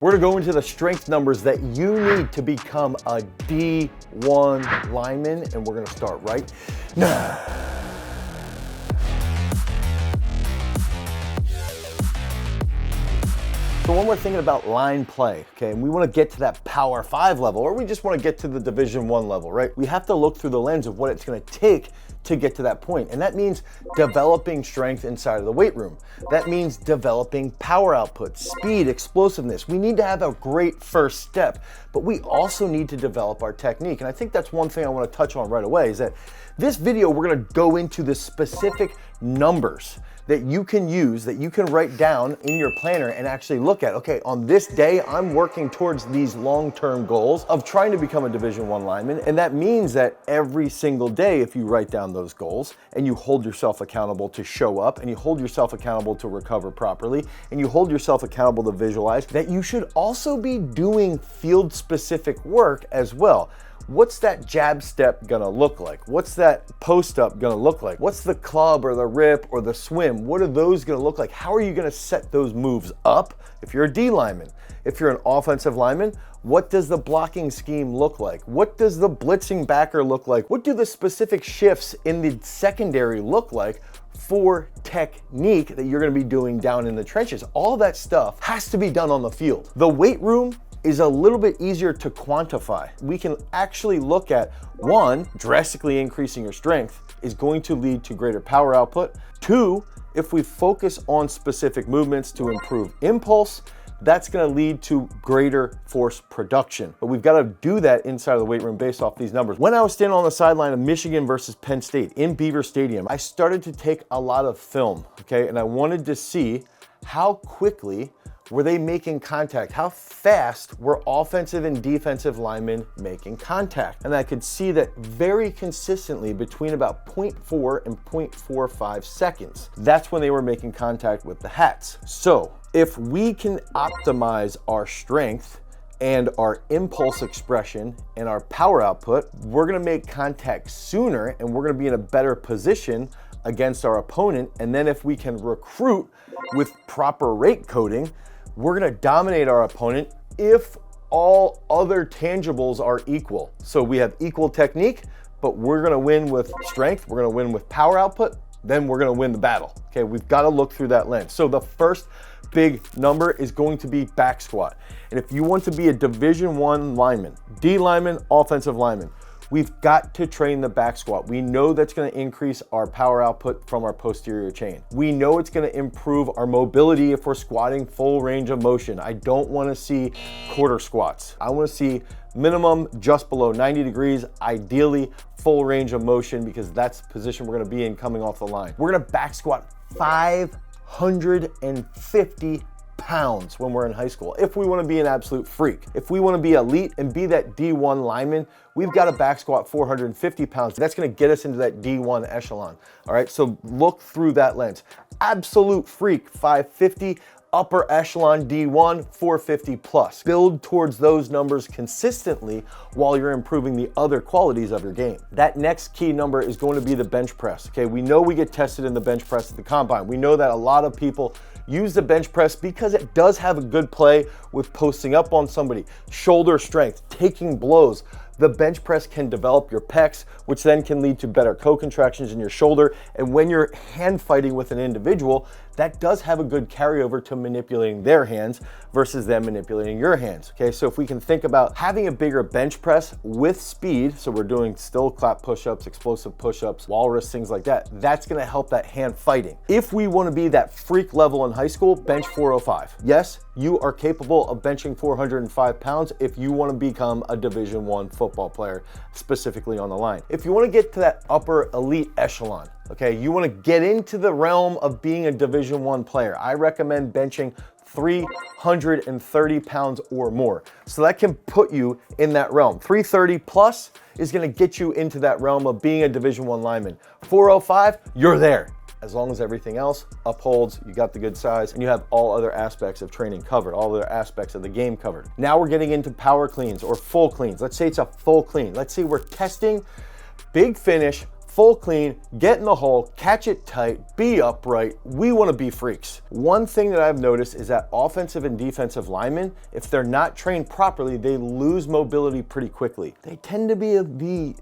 We're gonna go into the strength numbers that you need to become a D1 lineman, and we're gonna start right now. So when we're thinking about line play, okay, and we want to get to that Power 5 level, or we just want to get to the Division 1 level, right? We have to look through the lens of what it's going to take to get to that point. And that means developing strength inside of the weight room. That means developing power output, speed, explosiveness. We need to have a great first step, but we also need to develop our technique. And I think that's one thing I want to touch on right away is that this video, we're going to go into the specific numbers that you can use, that you can write down in your planner and actually look at, okay, on this day, I'm working towards these long-term goals of trying to become a Division 1 lineman. And that means that every single day, if you write down those goals and you hold yourself accountable to show up and you hold yourself accountable to recover properly and you hold yourself accountable to visualize, that you should also be doing field-specific work as well. What's that jab step gonna look like? What's that post up gonna look like? What's the club or the rip or the swim? What are those gonna look like? How are you gonna set those moves up if you're a D lineman? If you're an offensive lineman, what does the blocking scheme look like? What does the blitzing backer look like? What do the specific shifts in the secondary look like for technique that you're gonna be doing down in the trenches? All that stuff has to be done on the field. The weight room is a little bit easier to quantify. We can actually look at, one, drastically increasing your strength is going to lead to greater power output. Two, if we focus on specific movements to improve impulse, that's gonna lead to greater force production. But we've gotta do that inside of the weight room based off these numbers. When I was standing on the sideline of Michigan versus Penn State in Beaver Stadium, I started to take a lot of film, okay? And I wanted to see how quickly were they making contact? How fast were offensive and defensive linemen making contact? And I could see that very consistently between about 0.4 and 0.45 seconds. That's when they were making contact with the hats. So if we can optimize our strength and our impulse expression and our power output, we're gonna make contact sooner and we're gonna be in a better position against our opponent. And then if we can recruit with proper rate coding, we're gonna dominate our opponent if all other tangibles are equal. So we have equal technique, but we're gonna win with strength, we're gonna win with power output, then we're gonna win the battle. Okay, we've gotta look through that lens. So the first big number is going to be back squat. And if you want to be a Division 1 lineman, D lineman, offensive lineman, we've got to train the back squat. We know that's gonna increase our power output from our posterior chain. We know it's gonna improve our mobility if we're squatting full range of motion. I don't wanna see quarter squats. I wanna see minimum just below 90 degrees, ideally full range of motion, because that's the position we're gonna be in coming off the line. We're gonna back squat 550 pounds when we're in high school. If we want to be an absolute freak, if we want to be elite and be that D1 lineman, we've got to back squat 450 pounds. That's going to get us into that D1 echelon. All right, so look through that lens. Absolute freak, 550. Upper echelon D1, 450 plus. Build towards those numbers consistently while you're improving the other qualities of your game. That next key number is going to be the bench press. Okay, we know we get tested in the bench press at the combine. We know that a lot of people use the bench press because it does have a good play with posting up on somebody, shoulder strength, taking blows. The bench press can develop your pecs, which then can lead to better co-contractions in your shoulder. And when you're hand fighting with an individual, that does have a good carryover to manipulating their hands versus them manipulating your hands. Okay, so if we can think about having a bigger bench press with speed, so we're doing still clap push-ups, explosive push-ups, walrus, things like that, that's gonna help that hand fighting. If we wanna be that freak level in high school, bench 405. Yes, you are capable of benching 405 pounds if you wanna become a Division 1 football player, specifically on the line. If you wanna get to that upper elite echelon, okay, you wanna get into the realm of being a Division 1 player, I recommend benching 330 pounds or more. So that can put you in that realm. 330 plus is gonna get you into that realm of being a Division 1 lineman. 405, you're there. As long as everything else upholds, you got the good size, and you have all other aspects of training covered, all other aspects of the game covered. Now we're getting into power cleans or full cleans. Let's say it's a full clean. Let's say we're testing big finish, full clean, get in the hole, catch it tight, be upright. We want to be freaks. One thing that I've noticed is that offensive and defensive linemen, if they're not trained properly, they lose mobility pretty quickly. They tend to be the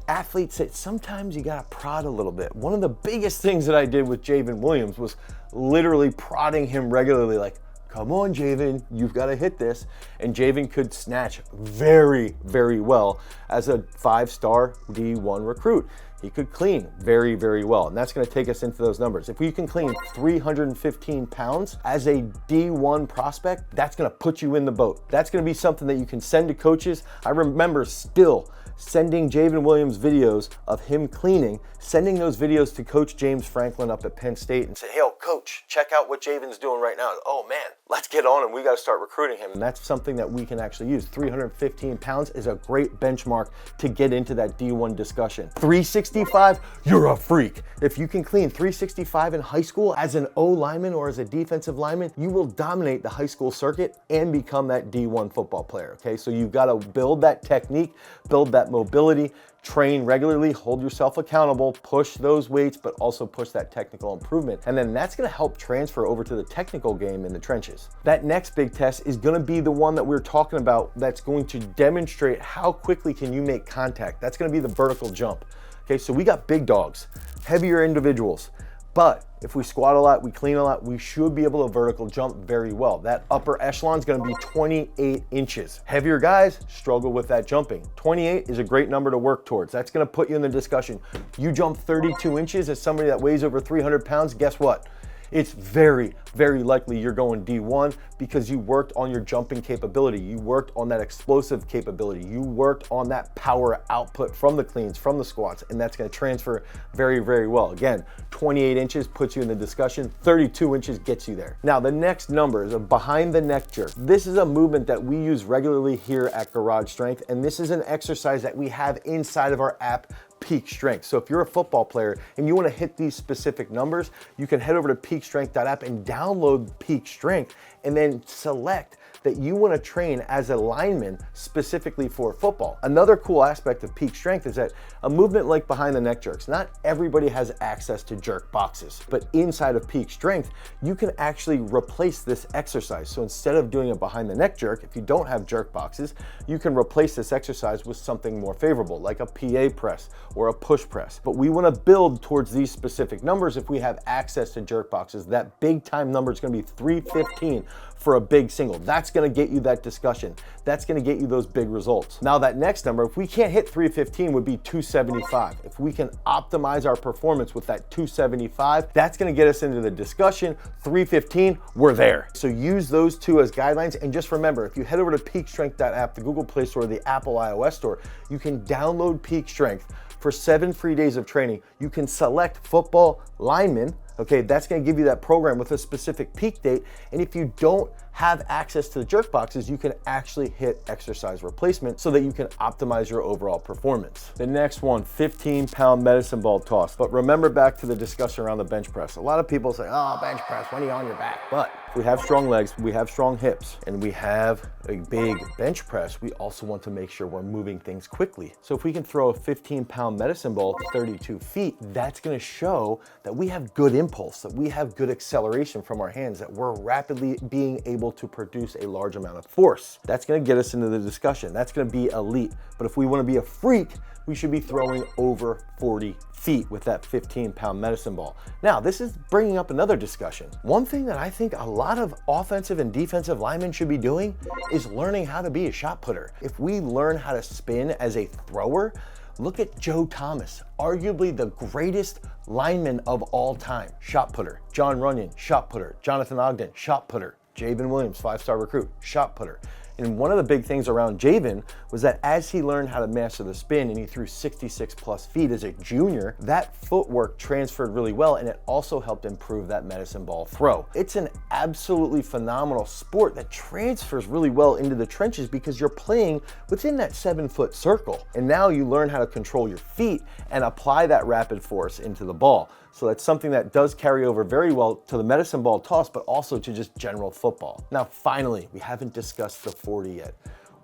athletes that sometimes you gotta prod a little bit. One of the biggest things that I did with Javen Williams was literally prodding him regularly, like, come on, Javen, you've got to hit this. And Javen could snatch very, very well as a 5-star D1 recruit. He could clean very, very well. And that's going to take us into those numbers. If you can clean 315 pounds as a D1 prospect, that's going to put you in the boat. That's going to be something that you can send to coaches. I remember still sending Javen Williams videos of him cleaning, sending those videos to Coach James Franklin up at Penn State and say, hey, Coach, check out what Javen's doing right now. Oh man, let's get on him. We got to start recruiting him. And that's something that we can actually use. 315 pounds is a great benchmark to get into that D1 discussion. 365, you're a freak. If you can clean 365 in high school as an O lineman or as a defensive lineman, you will dominate the high school circuit and become that D1 football player, okay? So you've got to build that technique, build that mobility, train regularly, hold yourself accountable, push those weights, but also push that technical improvement. And then that's gonna help transfer over to the technical game in the trenches. That next big test is gonna be the one that we're talking about that's going to demonstrate how quickly can you make contact. That's gonna be the vertical jump. Okay, so we got big dogs, heavier individuals, but if we squat a lot, we clean a lot, we should be able to vertical jump very well. That upper echelon is gonna be 28 inches. Heavier guys struggle with that jumping. 28 is a great number to work towards. That's gonna put you in the discussion. You jump 32 inches as somebody that weighs over 300 pounds, guess what? It's very, very likely you're going D1 because you worked on your jumping capability. You worked on that explosive capability. You worked on that power output from the cleans, from the squats, and that's gonna transfer very, very well. Again, 28 inches puts you in the discussion, 32 inches gets you there. Now, the next number is a behind the neck jerk. This is a movement that we use regularly here at Garage Strength, and this is an exercise that we have inside of our app, Peak Strength. So if you're a football player and you want to hit these specific numbers, you can head over to peakstrength.app and download Peak Strength and then select that you want to train as a lineman specifically for football. Another cool aspect of Peak Strength is that a movement like behind the neck jerks, not everybody has access to jerk boxes, but inside of Peak Strength, you can actually replace this exercise. So instead of doing a behind the neck jerk, if you don't have jerk boxes, you can replace this exercise with something more favorable, like a PA press or a push press. But we want to build towards these specific numbers if we have access to jerk boxes. That big time number is going to be 315 for a big single. That's gonna get you that discussion. That's gonna get you those big results. Now that next number, if we can't hit 315, would be 275. If we can optimize our performance with that 275, that's gonna get us into the discussion. 315, we're there. So use those two as guidelines. And just remember, if you head over to peakstrength.app, the Google Play Store, the Apple iOS Store, you can download Peak Strength. For 7 free days of training, you can select football lineman. Okay, that's gonna give you that program with a specific peak date. And if you don't have access to the jerk boxes, you can actually hit exercise replacement so that you can optimize your overall performance. The next one, 15-pound medicine ball toss. But remember back to the discussion around the bench press. A lot of people say, oh, bench press, when are you on your back? But if we have strong legs, we have strong hips, and we have a big bench press, we also want to make sure we're moving things quickly. So if we can throw a 15-pound medicine ball 32 feet, that's gonna show that we have good impulse, that we have good acceleration from our hands, that we're rapidly being able to produce a large amount of force. That's gonna get us into the discussion. That's gonna be elite. But if we wanna be a freak, we should be throwing over 40 feet with that 15-pound medicine ball. Now, this is bringing up another discussion. One thing that I think a lot of offensive and defensive linemen should be doing is learning how to be a shot putter. If we learn how to spin as a thrower, look at Joe Thomas, arguably the greatest lineman of all time. Shot putter. John Runyon, shot putter. Jonathan Ogden, shot putter. Javen Williams, 5-star recruit, shot putter. And one of the big things around Javen was that as he learned how to master the spin and he threw 66 plus feet as a junior, that footwork transferred really well, and it also helped improve that medicine ball throw. It's an absolutely phenomenal sport that transfers really well into the trenches because you're playing within that 7-foot circle. And now you learn how to control your feet and apply that rapid force into the ball. So that's something that does carry over very well to the medicine ball toss, but also to just general football. Now, finally, we haven't discussed the 40 yet.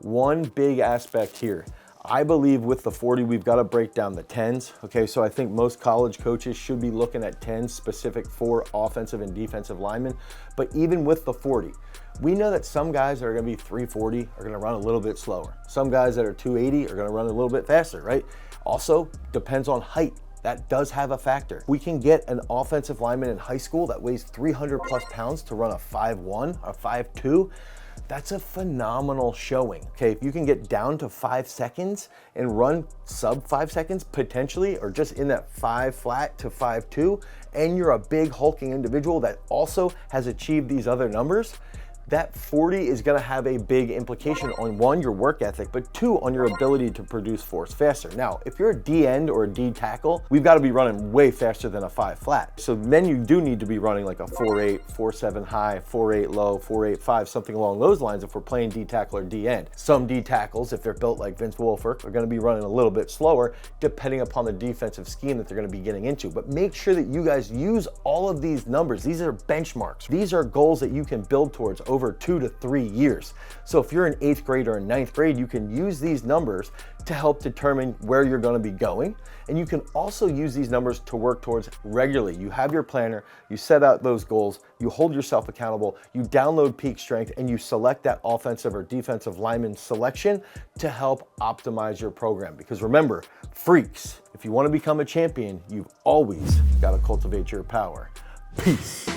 One big aspect here. I believe with the 40, we've got to break down the 10s. Okay, so I think most college coaches should be looking at 10s specific for offensive and defensive linemen. But even with the 40, we know that some guys that are going to be 340 are going to run a little bit slower. Some guys that are 280 are going to run a little bit faster, right? Also, depends on height. That does have a factor. We can get an offensive lineman in high school that weighs 300 plus pounds to run a 5'1", a 5'2". That's a phenomenal showing. Okay, if you can get down to 5 seconds and run sub 5 seconds potentially, or just in that 5 flat to 5'2", and you're a big hulking individual that also has achieved these other numbers, that 40 is going to have a big implication on, one, your work ethic, but two, on your ability to produce force faster. Now, if you're a D end or a D tackle, we've got to be running way faster than a 5 flat. So then you do need to be running like a 4.8, 4.7 high, 4.8 low, 4.85, something along those lines if we're playing D tackle or D end. Some D tackles, if they're built like Vince Wilfork, are going to be running a little bit slower depending upon the defensive scheme that they're going to be getting into. But make sure that you guys use all of these numbers. These are benchmarks. These are goals that you can build towards over 2 to 3 years. So if you're in 8th grade or in 9th grade, you can use these numbers to help determine where you're going to be going. And you can also use these numbers to work towards regularly. You have your planner, you set out those goals, you hold yourself accountable, you download Peak Strength, and you select that offensive or defensive lineman selection to help optimize your program. Because remember, freaks, if you want to become a champion, you've always got to cultivate your power. Peace.